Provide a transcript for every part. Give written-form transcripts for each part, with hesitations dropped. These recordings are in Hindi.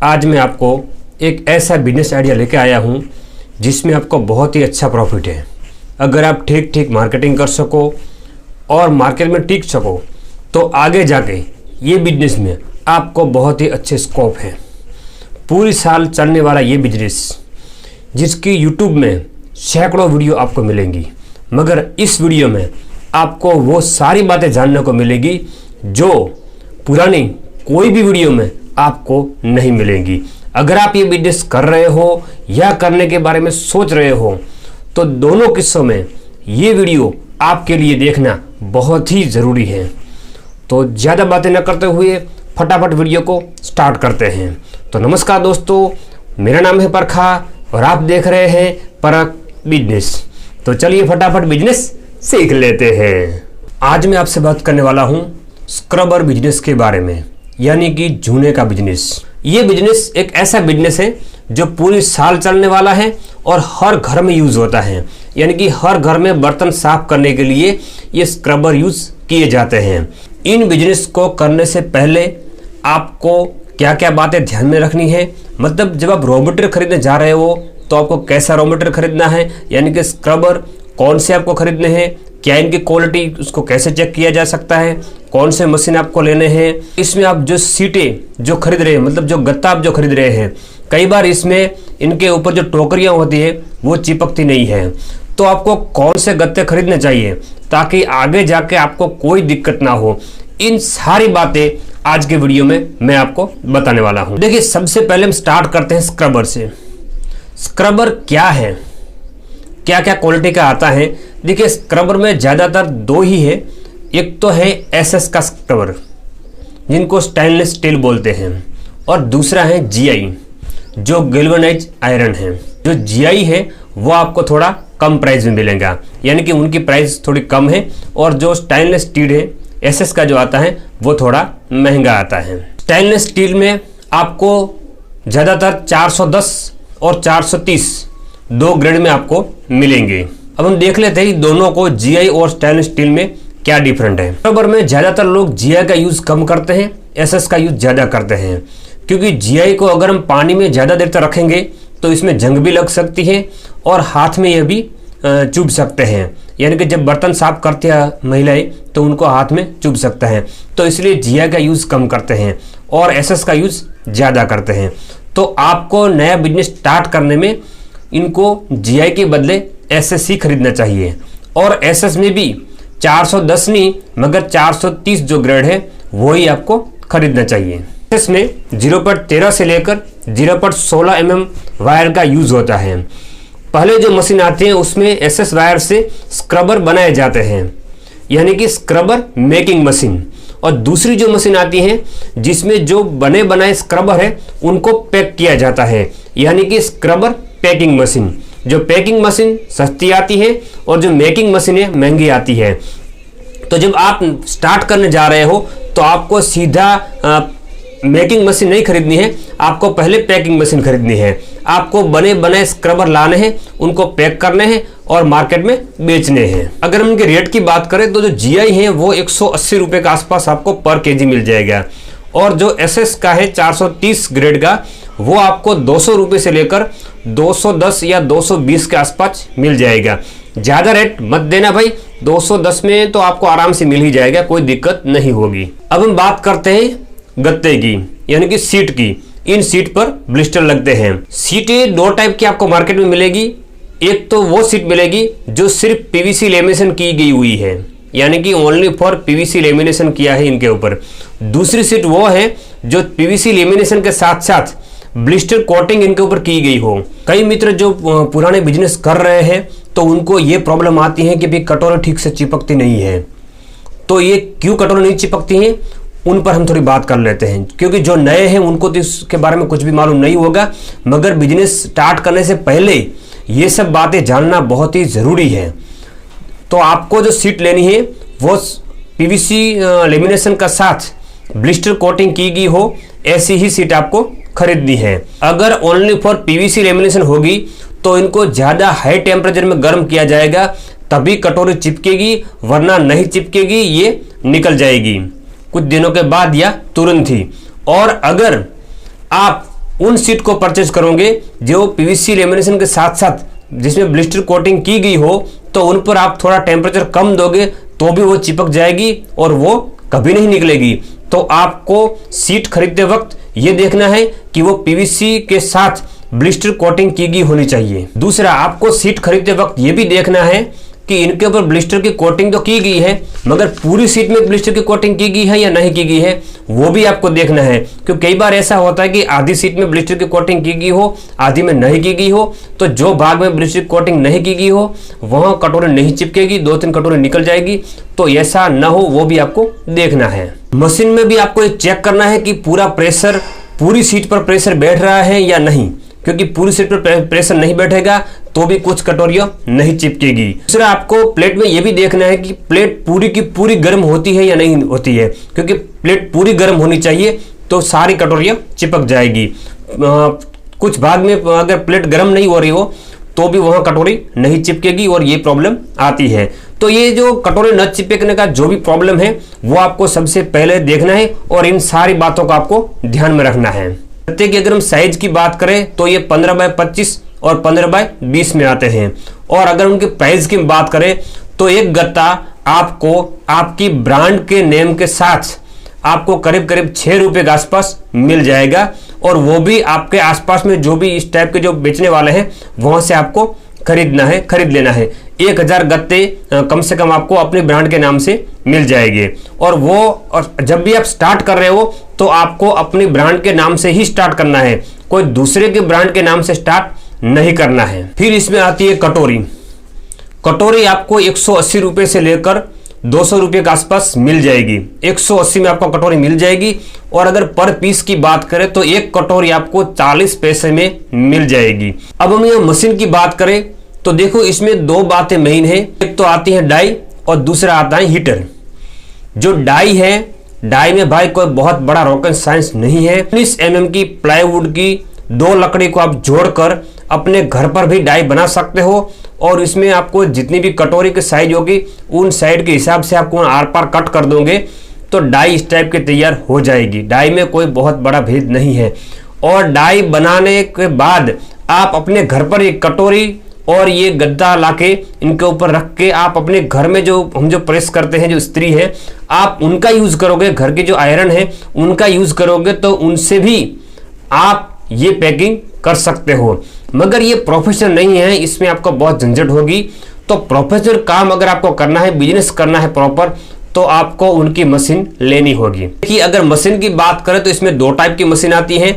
आज मैं आपको एक ऐसा बिजनेस आइडिया लेके आया हूँ जिसमें आपको बहुत ही अच्छा प्रॉफिट है। अगर आप ठीक ठीक मार्केटिंग कर सको और मार्केट में टिक सको तो आगे जाके ये बिजनेस में आपको बहुत ही अच्छे स्कोप है। पूरी साल चलने वाला ये बिजनेस जिसकी यूट्यूब में सैकड़ों वीडियो आपको मिलेंगी, मगर इस वीडियो में आपको वो सारी बातें जानने को मिलेगी जो पुरानी कोई भी वीडियो में आपको नहीं मिलेंगी। अगर आप ये बिजनेस कर रहे हो या करने के बारे में सोच रहे हो तो दोनों किस्सों में ये वीडियो आपके लिए देखना बहुत ही ज़रूरी है। तो ज़्यादा बातें न करते हुए फटाफट वीडियो को स्टार्ट करते हैं। तो नमस्कार दोस्तों, मेरा नाम है परखा और आप देख रहे हैं परख बिजनेस। तो चलिए फटाफट बिजनेस सीख लेते हैं। आज मैं आपसे बात करने वाला हूँ स्क्रबर बिजनेस के बारे में, यानी कि जूने का बिजनेस। ये बिजनेस एक ऐसा बिजनेस है जो पूरी साल चलने वाला है और हर घर में यूज़ होता है, यानी कि हर घर में बर्तन साफ करने के लिए ये स्क्रबर यूज़ किए जाते हैं। इन बिजनेस को करने से पहले आपको क्या क्या बातें ध्यान में रखनी है, मतलब जब आप रॉ मटेरियल खरीदने जा रहे हो तो आपको कैसा रॉ मटेरियल खरीदना है, यानी कि स्क्रबर कौन से आपको खरीदने हैं, क्या इनकी क्वालिटी उसको कैसे चेक किया जा सकता है, कौन से मशीन आपको लेने हैं। इसमें आप जो सीटें जो खरीद रहे हैं, मतलब जो गत्ता आप जो खरीद रहे हैं, कई बार इसमें इनके ऊपर जो टोकरियां होती है वो चिपकती नहीं है। तो आपको कौन से गत्ते खरीदने चाहिए ताकि आगे जाके आपको कोई दिक्कत ना हो, इन सारी बातें आज के वीडियो में मैं आपको बताने वाला हूँ। देखिए, सबसे पहले हम स्टार्ट करते हैं स्क्रबर से। स्क्रबर क्या है, क्या क्या क्वालिटी का आता है। देखिए, स्क्रबर में ज़्यादातर दो ही है। एक तो है एसएस का स्क्रबर जिनको स्टेनलेस स्टील बोलते हैं, और दूसरा है जीआई जो गैल्वेनाइज आयरन है। जो जीआई है वो आपको थोड़ा कम प्राइस में मिलेगा, यानी कि उनकी प्राइस थोड़ी कम है, और जो स्टेनलेस स्टील है एसएस का जो आता है वो थोड़ा महंगा आता है। स्टेनलेस स्टील में आपको ज़्यादातर 410 और 430 दो ग्रेड में आपको मिलेंगे। अब हम देख लेते हैं दोनों को, जीआई और स्टेनलेस स्टील में क्या डिफरेंट है। स्क्रबर में ज़्यादातर लोग जीआई का यूज़ कम करते हैं, एसएस का यूज़ ज़्यादा करते हैं, क्योंकि जीआई को अगर हम पानी में ज़्यादा देर तक रखेंगे तो इसमें जंग भी लग सकती है और हाथ में यह भी चुभ सकते हैं, यानी कि जब बर्तन साफ करते हैं महिलाएं तो उनको हाथ में चुभ सकता है। तो इसलिए जीआई का यूज़ कम करते हैं और एसएस का यूज़ ज़्यादा करते हैं। तो आपको नया बिजनेस स्टार्ट करने में इनको जीआई के बदले एसएस ही खरीदना चाहिए, और एसएस में भी 410 नहीं मगर 430 जो ग्रेड है वो ही आपको खरीदना चाहिए। इसमें 0.13 से लेकर 0.16 mm वायर का यूज़ होता है। पहले जो मशीन आती है उसमें एसएस वायर से स्क्रबर बनाए जाते हैं, यानी कि स्क्रबर मेकिंग मशीन, और दूसरी जो मशीन आती है जिसमें जो बने बनाए स्क्रबर है उनको पैक किया जाता है, यानी कि स्क्रबर पैकिंग मशीन। जो पैकिंग मशीन सस्ती आती है और जो मेकिंग मशीन है महंगी आती है। तो जब आप स्टार्ट करने जा रहे हो तो आपको सीधा मेकिंग मशीन नहीं खरीदनी है, आपको पहले पैकिंग मशीन खरीदनी है। आपको बने बनाए स्क्रबर लाने हैं, उनको पैक करने हैं और मार्केट में बेचने हैं। अगर हम इनके रेट की बात करें तो जो जीआई है वो 180 रुपये के आसपास आपको पर केजी मिल जाएगा, और जो एसएस का है 430 ग्रेड का वो आपको 200 रुपये से लेकर 210 या 220 के आसपास मिल जाएगा। ज़्यादा रेट मत देना भाई, 210 में तो आपको आराम से मिल ही जाएगा, कोई दिक्कत नहीं होगी। अब हम बात करते हैं गत्ते की, यानी कि सीट की। इन सीट पर ब्लिस्टर लगते हैं। सीटें दो टाइप की आपको मार्केट में मिलेगी। एक तो वो सीट मिलेगी जो सिर्फ पीवीसी लेमिनेशन की गई हुई है, यानी कि ओनली फॉर पीवीसी लेमिनेशन किया है इनके ऊपर। दूसरी सीट वो है जो पीवीसी लेमिनेशन के साथ साथ ब्लिस्टर कोटिंग इनके ऊपर की गई हो। कई मित्र जो पुराने बिजनेस कर रहे हैं तो उनको ये प्रॉब्लम आती है कि भाई कटोरे ठीक से चिपकती नहीं है। तो ये क्यों कटोरे नहीं चिपकती हैं उन पर हम थोड़ी बात कर लेते हैं, क्योंकि जो नए हैं उनको तो इसके बारे में कुछ भी मालूम नहीं होगा, मगर बिजनेस स्टार्ट करने से पहले ये सब बातें जानना बहुत ही ज़रूरी है। तो आपको जो सीट लेनी है वो पीवीसी लेमिनेशन का साथ ब्लिस्टर कोटिंग की गई हो, ऐसी ही सीट आपको खरीदनी है। अगर ओनली फॉर पीवीसी लेमिनेशन होगी तो इनको ज़्यादा हाई टेम्परेचर में गर्म किया जाएगा, तभी कटोरी चिपकेगी, वरना नहीं चिपकेगी, ये निकल जाएगी कुछ दिनों के बाद या तुरंत ही। और अगर आप उन सीट को परचेज करोगे जो पीवीसी लेमिनेशन के साथ साथ जिसमें ब्लिस्टर कोटिंग की गई हो, तो उन पर आप थोड़ा टेम्परेचर कम दोगे तो भी वो चिपक जाएगी और वो कभी नहीं निकलेगी। तो आपको सीट खरीदते वक्त ये देखना है कि वो पीवीसी के साथ ब्लिस्टर कोटिंग की गई होनी चाहिए। दूसरा, आपको सीट खरीदते वक्त ये भी देखना है कि इनके ऊपर ब्लिस्टर की कोटिंग तो की गई है, मगर पूरी सीट में ब्लिस्टर की कोटिंग की गई है या नहीं की गई है वो भी आपको देखना है। क्योंकि कई बार ऐसा होता है कि आधी सीट में ब्लिस्टर की कोटिंग की गई हो, आधी में नहीं की गई हो, तो जो भाग में ब्लिस्टर की कोटिंग नहीं की गई हो वहां कटोरी नहीं चिपकेगी, 2-3 कटोरी निकल जाएगी। तो ऐसा ना हो वो भी आपको देखना है। मशीन में भी आपको ये चेक करना है कि पूरा प्रेशर, पूरी सीट पर प्रेशर बैठ रहा है या नहीं, क्योंकि पूरी सीट पर प्रेशर नहीं बैठेगा तो भी कुछ कटोरियां नहीं चिपकेगी। दूसरा, आपको प्लेट में यह भी देखना है कि प्लेट पूरी की पूरी गर्म होती है या नहीं होती है, क्योंकि प्लेट पूरी गर्म होनी चाहिए तो सारी कटोरियां चिपक जाएगी। कुछ भाग में अगर प्लेट गर्म नहीं हो रही हो तो भी वहां कटोरी नहीं चिपकेगी और ये प्रॉब्लम आती है। तो ये जो कटोरी न चिपकने का जो भी प्रॉब्लम है वो आपको सबसे पहले देखना है और इन सारी बातों को आपको ध्यान में रखना है। गत्ते की अगर हम साइज की बात करें तो ये 15x25 और 15x20 में आते हैं। और अगर उनके प्राइस की बात करें तो एक गत्ता आपको आपकी ब्रांड के नेम के साथ आपको करीब करीब 6 रुपए के आसपास मिल जाएगा। और वो भी आपके आसपास में जो भी इस टाइप के जो बेचने वाले हैं वहां से आपको खरीद लेना है। 1000 गत्ते कम से कम आपको अपने ब्रांड के नाम से मिल जाएंगे। और जब भी आप स्टार्ट कर रहे हो तो आपको अपनी ब्रांड के नाम से ही स्टार्ट करना है, कोई दूसरे के ब्रांड के नाम से स्टार्ट नहीं करना है। फिर इसमें आती है कटोरी। कटोरी आपको 180 रुपए से लेकर 200 रुपए के आसपास मिल जाएगी। 180 में आपको कटोरी मिल जाएगी। और अगर पर पीस की बात करें तो एक कटोरी आपको 40 पैसे में मिल जाएगी। अब हम यहाँ मशीन की बात करें तो देखो इसमें 2 बातें मेन है। एक तो आती है डाई और दूसरा आता है हीटर। जो डाई है, डाई में भाई कोई बहुत बड़ा रॉकेट साइंस नहीं है। 19 mm की प्लाईवुड की 2 लकड़ी को आप जोड़कर अपने घर पर भी डाई बना सकते हो। और इसमें आपको जितनी भी कटोरी की साइज होगी उन साइड के हिसाब से आपको आर पार कट कर दोगे तो डाई इस टाइप के तैयार हो जाएगी। डाई में कोई बहुत बड़ा भेद नहीं है। और डाई बनाने के बाद आप अपने घर पर एक कटोरी और ये गद्दा लाके इनके ऊपर रख के आप अपने घर में जो हम जो प्रेस करते हैं, जो स्त्री है, आप उनका यूज करोगे, घर के जो आयरन है उनका यूज करोगे तो उनसे भी आप ये पैकिंग कर सकते हो। मगर ये प्रोफेशनल नहीं है, इसमें आपको बहुत झंझट होगी। तो प्रोफेशनल काम अगर आपको करना है, बिजनेस करना है प्रॉपर, तो आपको उनकी मशीन लेनी होगी। कि अगर मशीन की बात करें तो इसमें 2 टाइप की मशीन आती है।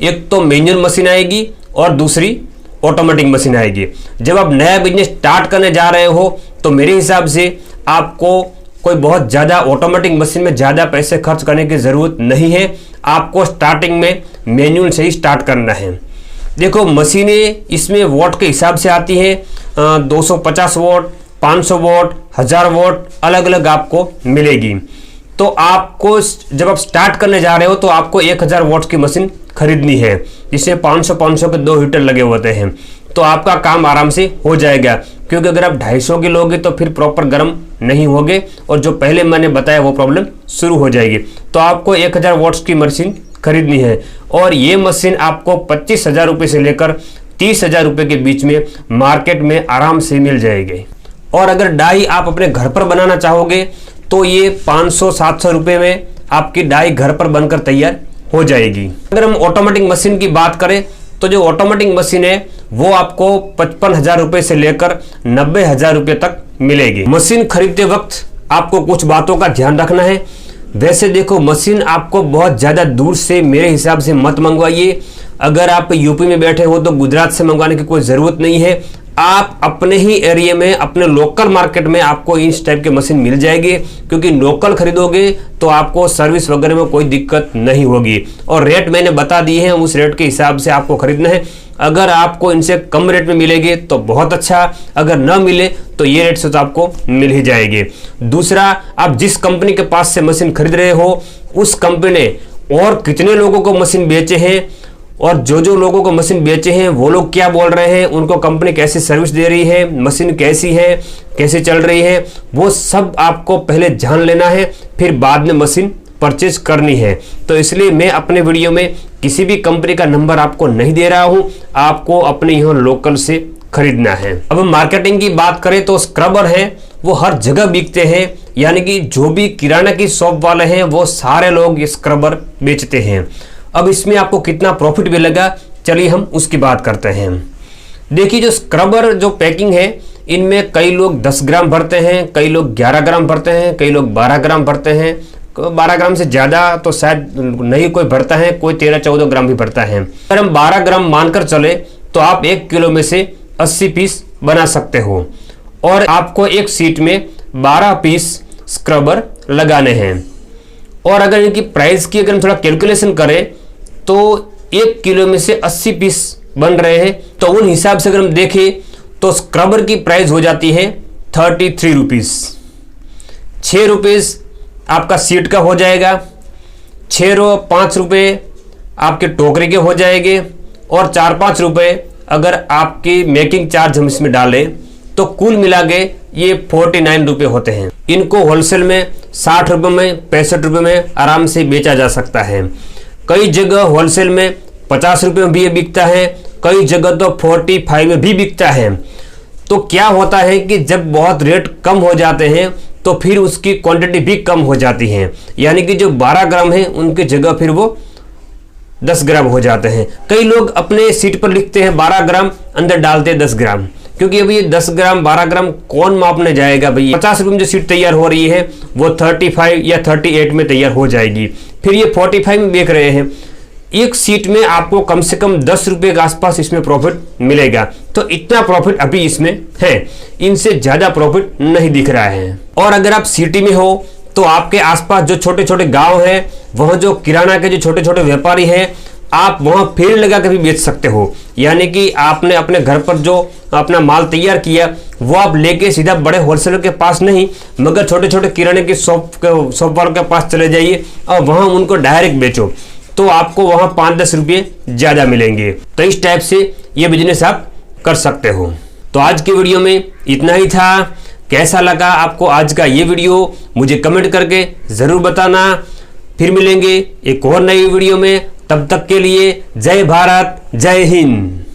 एक तो मैनुअल मशीन आएगी और दूसरी ऑटोमेटिक मशीन आएगी। जब आप नया बिजनेस स्टार्ट करने जा रहे हो तो मेरे हिसाब से आपको कोई बहुत ज़्यादा ऑटोमेटिक मशीन में ज़्यादा पैसे खर्च करने की ज़रूरत नहीं है। आपको स्टार्टिंग में मैनुअल से ही स्टार्ट करना है। देखो मशीनें इसमें वॉट के हिसाब से आती हैं, 250 वॉट, 500 वॉट, 1000 वॉट अलग अलग आपको मिलेगी। तो आपको जब आप स्टार्ट करने जा रहे हो तो आपको 1000 वॉट की मशीन खरीदनी है, जिससे 500 के 2 हीटर लगे होते हैं। तो आपका काम आराम से हो जाएगा। क्योंकि अगर आप 250 के लोगे तो फिर प्रॉपर गर्म नहीं होगे और जो पहले मैंने बताया वो प्रॉब्लम शुरू हो जाएगी। तो आपको 1000 वॉट्स की मशीन खरीदनी है। और ये मशीन आपको 25,000 रुपये से लेकर 30,000 रुपये के बीच में मार्केट में आराम से मिल जाएगी। और अगर डाई आप अपने घर पर बनाना चाहोगे तो ये 500-700 रुपये में आपकी डाई घर पर बनकर तैयार हो जाएगी। अगर हम ऑटोमेटिक मशीन की बात करें तो जो ऑटोमेटिक मशीन है वो आपको 55,000 रुपये से लेकर 90,000 रुपये तक मिलेगी। मशीन खरीदते वक्त आपको कुछ बातों का ध्यान रखना है। वैसे देखो मशीन आपको बहुत ज़्यादा दूर से मेरे हिसाब से मत मंगवाइए। अगर आप यूपी में बैठे हो तो गुजरात से मंगवाने की कोई ज़रूरत नहीं है। आप अपने ही एरिया में, अपने लोकल मार्केट में आपको इस टाइप के मशीन मिल जाएगी। क्योंकि लोकल खरीदोगे तो आपको सर्विस वगैरह में कोई दिक्कत नहीं होगी। और रेट मैंने बता दिए हैं, उस रेट के हिसाब से आपको खरीदना है। अगर आपको इनसे कम रेट में मिलेगी तो बहुत अच्छा, अगर न मिले तो ये रेट से तो आपको मिल ही जाएगी। दूसरा, आप जिस कंपनी के पास से मशीन खरीद रहे हो उस कंपनी ने और कितने लोगों को मशीन बेचे हैं और जो लोगों को मशीन बेचे हैं वो लोग क्या बोल रहे हैं, उनको कंपनी कैसी सर्विस दे रही है, मशीन कैसी है, कैसे चल रही है, वो सब आपको पहले जान लेना है। फिर बाद में मशीन परचेज करनी है। तो इसलिए मैं अपने वीडियो में किसी भी कंपनी का नंबर आपको नहीं दे रहा हूं, आपको अपने यहाँ लोकल से खरीदना है। अब मार्केटिंग की बात करें तो स्क्रबर है वो हर जगह बिकते हैं, यानी कि जो भी किराना की शॉप वाले हैं वो सारे लोग ये स्क्रबर बेचते हैं। अब इसमें आपको कितना प्रॉफिट मिलेगा, चलिए हम उसकी बात करते हैं। देखिए, जो स्क्रबर जो पैकिंग है इनमें कई लोग 10 ग्राम भरते हैं, कई लोग 11 ग्राम भरते हैं, कई लोग 12 ग्राम भरते हैं। 12 ग्राम से ज़्यादा तो शायद नहीं कोई भरता है, कोई 13-14 ग्राम भी भरता है। अगर हम 12 ग्राम मानकर चले तो आप 1 किलो में से 80 पीस बना सकते हो और आपको एक सीट में 12 पीस स्क्रबर लगाने हैं। और अगर इनकी प्राइस की अगर हम थोड़ा कैलकुलेशन करें तो 1 किलो में से 80 पीस बन रहे हैं, तो उन हिसाब से अगर हम देखें तो स्क्रबर की प्राइस हो जाती है 33 रुपीज़। 6 रुपीज़ आपका सीट का हो जाएगा, 5 रुपये आपके टोकरे के हो जाएंगे और 4-5 रुपये अगर आपकी मेकिंग चार्ज हम इसमें डालें तो कुल मिला के ये 49 रुपये होते हैं। इनको होलसेल में 60 रुपये में, 65 रुपये में आराम से बेचा जा सकता है। कई जगह होलसेल में 50 रुपये में भी ये बिकता है, कई जगह तो 45 में भी बिकता है। तो क्या होता है कि जब बहुत रेट कम हो जाते हैं तो फिर उसकी क्वांटिटी भी कम हो जाती है, यानी कि जो 12 ग्राम है उनकी जगह फिर वो 10 ग्राम हो जाते हैं। कई लोग अपने सीट पर लिखते हैं 12 ग्राम, अंदर डालते हैं 10 ग्राम, क्योंकि अभी ये 10 ग्राम 12 ग्राम कौन मापने जाएगा भैया। 50 रुपये में जो सीट तैयार हो रही है वो 35 या 38 में तैयार हो जाएगी, फिर ये 45 में बेच रहे हैं। एक सीट में आपको कम से कम 10 रुपये के आसपास इसमें प्रॉफिट मिलेगा। तो इतना प्रॉफिट अभी इसमें है, इनसे ज़्यादा प्रॉफिट नहीं दिख रहा है। और अगर आप सिटी में हो तो आपके आसपास जो छोटे छोटे गांव हैं, वहाँ जो किराना के जो छोटे छोटे व्यापारी हैं, आप वहाँ फेर लगा के भी बेच सकते हो। यानी कि आपने अपने घर पर जो अपना माल तैयार किया वो आप लेके सीधा बड़े होलसेलर के पास नहीं, मगर छोटे छोटे किराने के शॉप वालों के पास चले जाइए और वहाँ उनको डायरेक्ट बेचो, तो आपको वहाँ 5-10 रुपये ज़्यादा मिलेंगे। तो इस टाइप से ये बिजनेस आप कर सकते हो। तो आज की वीडियो में इतना ही था। कैसा लगा आपको आज का ये वीडियो, मुझे कमेंट करके ज़रूर बताना। फिर मिलेंगे एक और नई वीडियो में, तब तक के लिए जय भारत, जय हिंद।